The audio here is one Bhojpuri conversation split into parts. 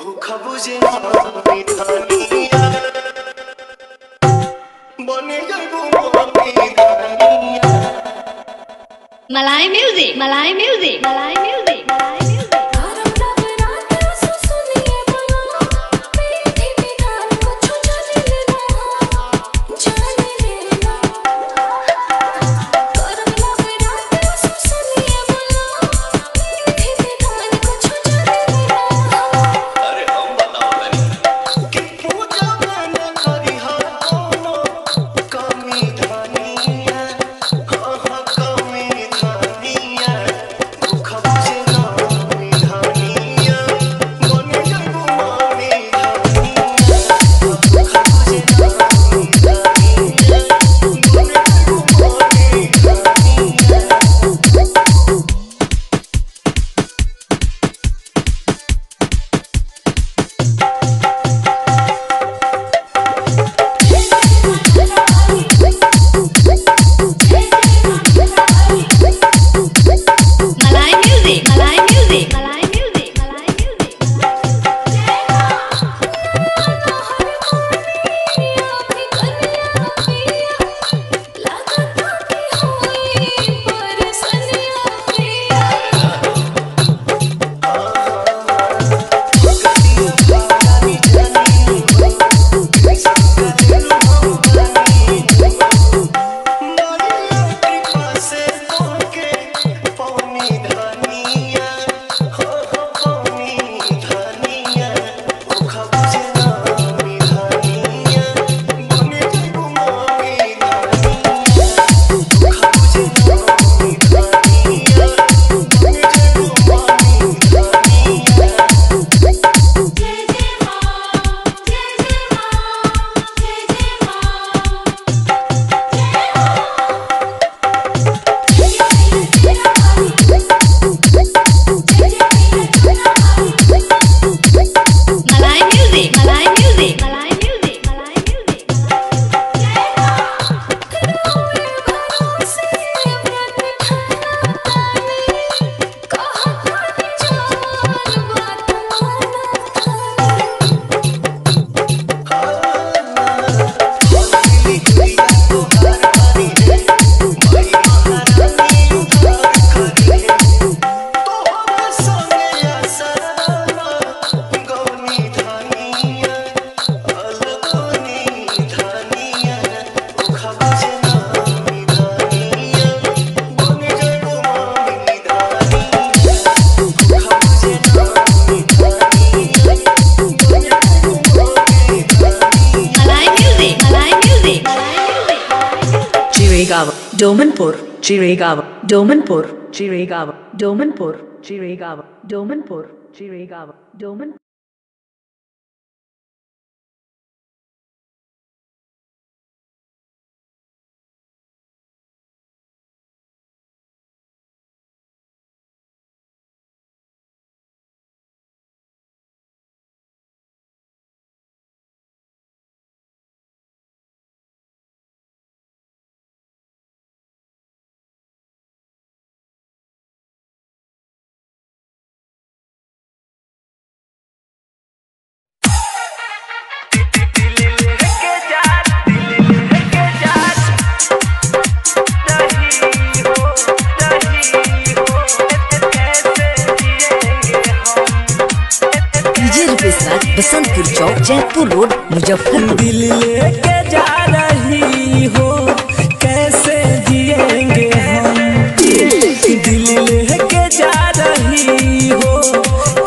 Malay music, Malay music, Malay music, Malay music. Domanpur, Chiregaon, Domanpur, Chiregaon, Domanpur, Chiregaon, Domanpur, Chiregaon, Domanpur. Basantpur Chowk, Jaipur road, Muzaffarpur. दिल लेके जा रही हो, कैसे जिएंगे हम। दिल लेके जा रही हो,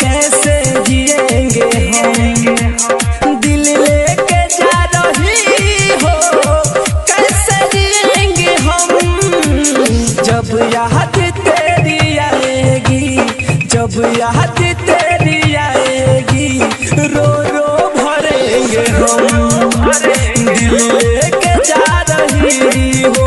कैसे जिएंगे हम। दिल लेके जा रही हो, कैसे जिएंगे हम। जब याद तेरी आएगी, जब याद तेरी आएगी, रो रो भरेंगे हम। दिल लेके जा रही हो,